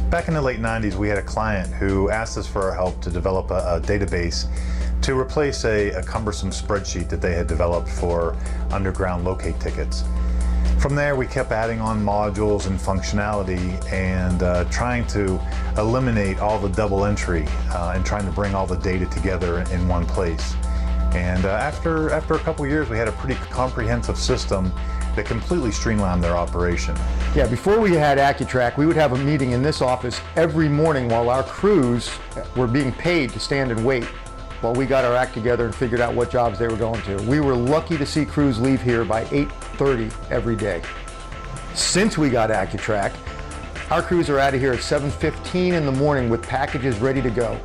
Back in the late 90s, we had a client who asked us for our help to develop a database to replace a cumbersome spreadsheet that they had developed for underground locate tickets. From there, we kept adding on modules and functionality and trying to eliminate all the double entry and trying to bring all the data together in one place. And after a couple years, we had a pretty comprehensive system that completely streamlined their operation. Yeah, before we had AccuTrac, we would have a meeting in this office every morning while our crews were being paid to stand and wait while we got our act together and figured out what jobs they were going to. We were lucky to see crews leave here by 8:30 every day. Since we got AccuTrac, our crews are out of here at 7:15 in the morning with packages ready to go.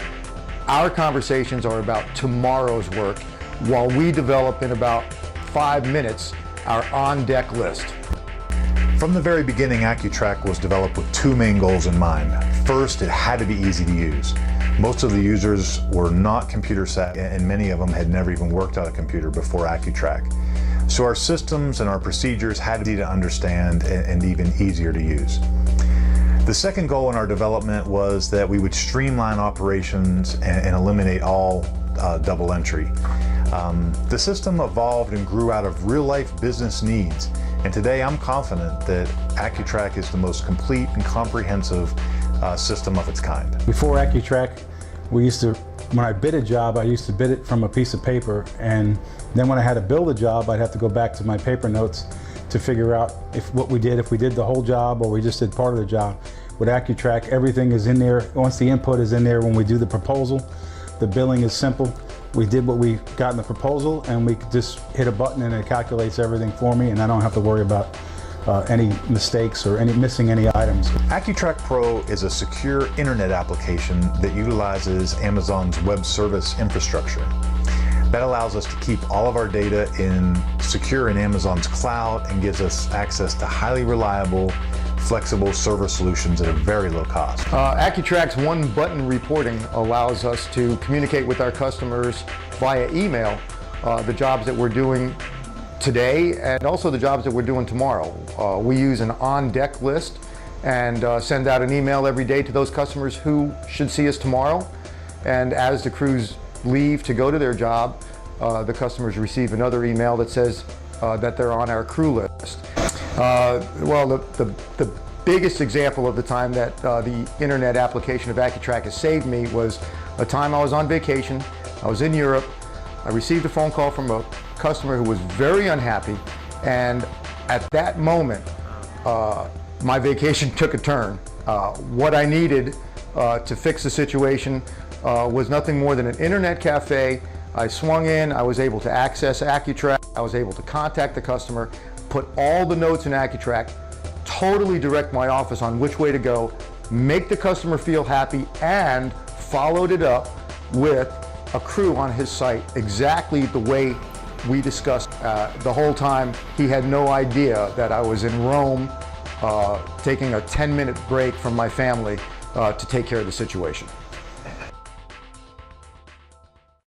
Our conversations are about tomorrow's work while we develop in about 5 minutes our on-deck list. From the very beginning, AccuTrac was developed with two main goals in mind. First, it had to be easy to use. Most of the users were not computer savvy, and many of them had never even worked on a computer before AccuTrac. So our systems and our procedures had to be to understand and even easier to use. The second goal in our development was that we would streamline operations and eliminate all double entry. The system evolved and grew out of real-life business needs, and today I'm confident that AccuTrac is the most complete and comprehensive system of its kind. Before AccuTrac, when I bid a job, I used to bid it from a piece of paper, and then when I had to build a job, I'd have to go back to my paper notes to figure out if we did the whole job or we just did part of the job. With AccuTrac, everything is in there. Once the input is in there, when we do the proposal, the billing is simple. We did what we got in the proposal, and we just hit a button and it calculates everything for me, and I don't have to worry about any mistakes or missing any items. AccuTrac Pro is a secure internet application that utilizes Amazon's web service infrastructure. That allows us to keep all of our data secure in Amazon's cloud and gives us access to highly reliable, flexible server solutions at a very low cost. AccuTrac's one-button reporting allows us to communicate with our customers via email the jobs that we're doing today and also the jobs that we're doing tomorrow. We use an on-deck list and send out an email every day to those customers who should see us tomorrow. And as the crews leave to go to their job, the customers receive another email that says that they're on our crew list. Well, the biggest example of the time that the internet application of AccuTrac has saved me was a time I was on vacation. I was in Europe. I received a phone call from a customer who was very unhappy, and at that moment, my vacation took a turn. What I needed to fix the situation was nothing more than an internet cafe. I swung in, I was able to access AccuTrac, I was able to contact the customer, put all the notes in AccuTrac, totally direct my office on which way to go, make the customer feel happy, and followed it up with a crew on his site exactly the way we discussed. The whole time he had no idea that I was in Rome taking a 10-minute break from my family to take care of the situation.